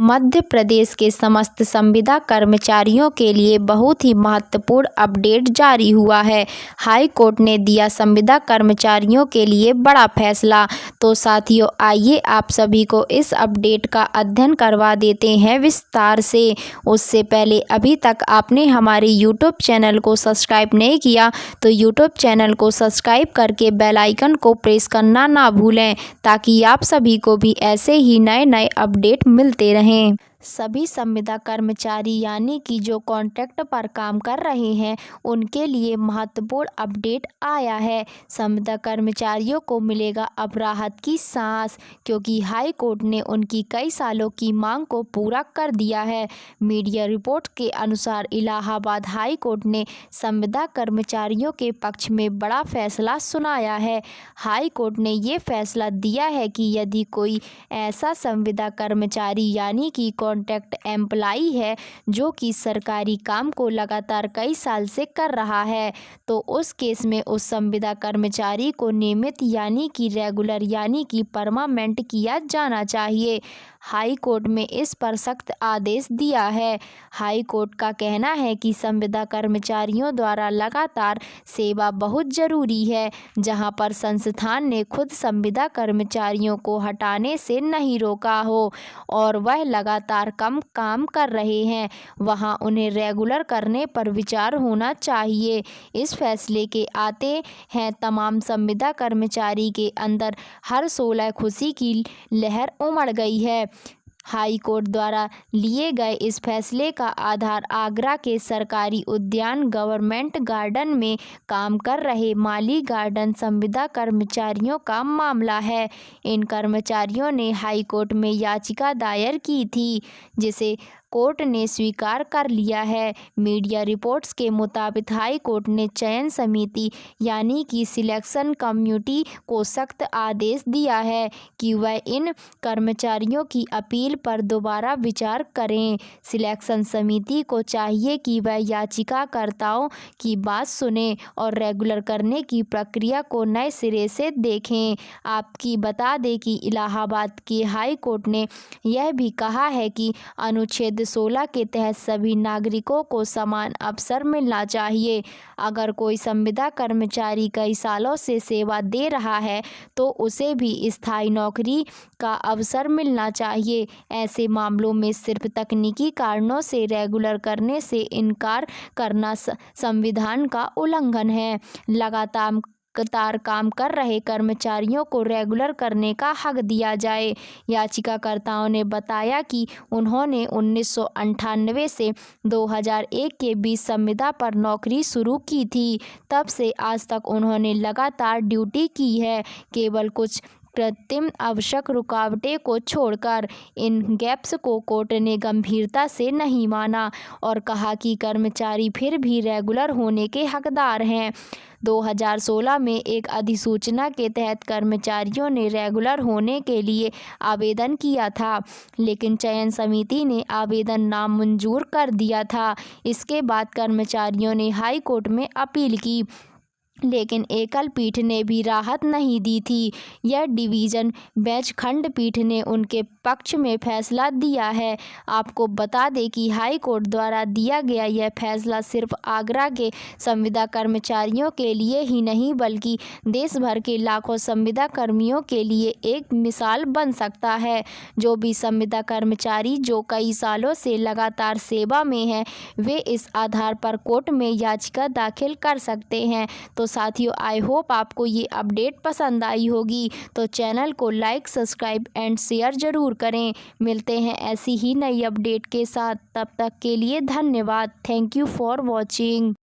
मध्य प्रदेश के समस्त संविदा कर्मचारियों के लिए बहुत ही महत्वपूर्ण अपडेट जारी हुआ है। हाई कोर्ट ने दिया संविदा कर्मचारियों के लिए बड़ा फैसला। तो साथियों, आइए आप सभी को इस अपडेट का अध्ययन करवा देते हैं विस्तार से। उससे पहले अभी तक आपने हमारे यूट्यूब चैनल को सब्सक्राइब नहीं किया तो यूट्यूब चैनल को सब्सक्राइब करके बेल आइकन को प्रेस करना ना भूलें, ताकि आप सभी को भी ऐसे ही नए नए अपडेट मिलते रहें। सभी संविदा कर्मचारी यानी कि जो कॉन्ट्रैक्ट पर काम कर रहे हैं उनके लिए महत्वपूर्ण अपडेट आया है। संविदा कर्मचारियों को मिलेगा अब राहत की सांस, क्योंकि हाई कोर्ट ने उनकी कई सालों की मांग को पूरा कर दिया है। मीडिया रिपोर्ट के अनुसार इलाहाबाद हाई कोर्ट ने संविदा कर्मचारियों के पक्ष में बड़ा फैसला सुनाया है। हाई कोर्ट ने ये फैसला दिया है कि यदि कोई ऐसा संविदा कर्मचारी यानी कि कॉन्ट्रैक्ट एम्प्लाई है जो कि सरकारी काम को लगातार कई साल से कर रहा है, तो उस केस में उस संविदा कर्मचारी को नियमित यानी कि रेगुलर यानी कि परमानेंट किया जाना चाहिए। हाई कोर्ट में इस पर सख्त आदेश दिया है। हाई कोर्ट का कहना है कि संविदा कर्मचारियों द्वारा लगातार सेवा बहुत जरूरी है। जहां पर संस्थान ने खुद संविदा कर्मचारियों को हटाने से नहीं रोका हो और वह लगातार कम काम कर रहे हैं, वहां उन्हें रेगुलर करने पर विचार होना चाहिए। इस फैसले के आते हैं तमाम संविदा कर्मचारी के अंदर हर 16 खुशी की लहर उमड़ गई है। हाई कोर्ट द्वारा लिए गए इस फैसले का आधार आगरा के सरकारी उद्यान गवर्नमेंट गार्डन में काम कर रहे माली गार्डन संविदा कर्मचारियों का मामला है। इन कर्मचारियों ने हाई कोर्ट में याचिका दायर की थी, जिसे कोर्ट ने स्वीकार कर लिया है। मीडिया रिपोर्ट्स के मुताबिक हाई कोर्ट ने चयन समिति यानी कि सिलेक्शन कमेटी को सख्त आदेश दिया है कि वह इन कर्मचारियों की अपील पर दोबारा विचार करें। सिलेक्शन समिति को चाहिए कि वह याचिकाकर्ताओं की बात सुने और रेगुलर करने की प्रक्रिया को नए सिरे से देखें। आपकी बता दें कि इलाहाबाद की हाई कोर्ट ने यह भी कहा है कि अनुच्छेद 16 के तहत सभी नागरिकों को समान अवसर मिलना चाहिए। अगर कोई संविदा कर्मचारी कई सालों से सेवा दे रहा है तो उसे भी स्थायी नौकरी का अवसर मिलना चाहिए। ऐसे मामलों में सिर्फ तकनीकी कारणों से रेगुलर करने से इनकार करना संविधान का उल्लंघन है। लगातार काम कर रहे कर्मचारियों को रेगुलर करने का हक दिया जाए। याचिकाकर्ताओं ने बताया कि उन्होंने 1998 से 2001 के बीच संविदा पर नौकरी शुरू की थी। तब से आज तक उन्होंने लगातार ड्यूटी की है, केवल कुछ कृत्रिम आवश्यक रुकावटें को छोड़कर। इन गैप्स को कोर्ट ने गंभीरता से नहीं माना और कहा कि कर्मचारी फिर भी रेगुलर होने के हकदार हैं। 2016 में एक अधिसूचना के तहत कर्मचारियों ने रेगुलर होने के लिए आवेदन किया था, लेकिन चयन समिति ने आवेदन नामंजूर कर दिया था। इसके बाद कर्मचारियों ने हाई कोर्ट में अपील की, लेकिन एकल पीठ ने भी राहत नहीं दी थी। यह डिवीज़न बेंच खंडपीठ ने उनके पक्ष में फैसला दिया है। आपको बता दें कि हाई कोर्ट द्वारा दिया गया यह फैसला सिर्फ आगरा के संविदा कर्मचारियों के लिए ही नहीं बल्कि देश भर के लाखों संविदा कर्मियों के लिए एक मिसाल बन सकता है। जो भी संविदा कर्मचारी जो कई सालों से लगातार सेवा में हैं, वे इस आधार पर कोर्ट में याचिका दाखिल कर सकते हैं। तो साथियों, आई होप आपको ये अपडेट पसंद आई होगी। तो चैनल को लाइक, सब्सक्राइब एंड शेयर ज़रूर करें। मिलते हैं ऐसी ही नई अपडेट के साथ, तब तक के लिए धन्यवाद। Thank you for watching.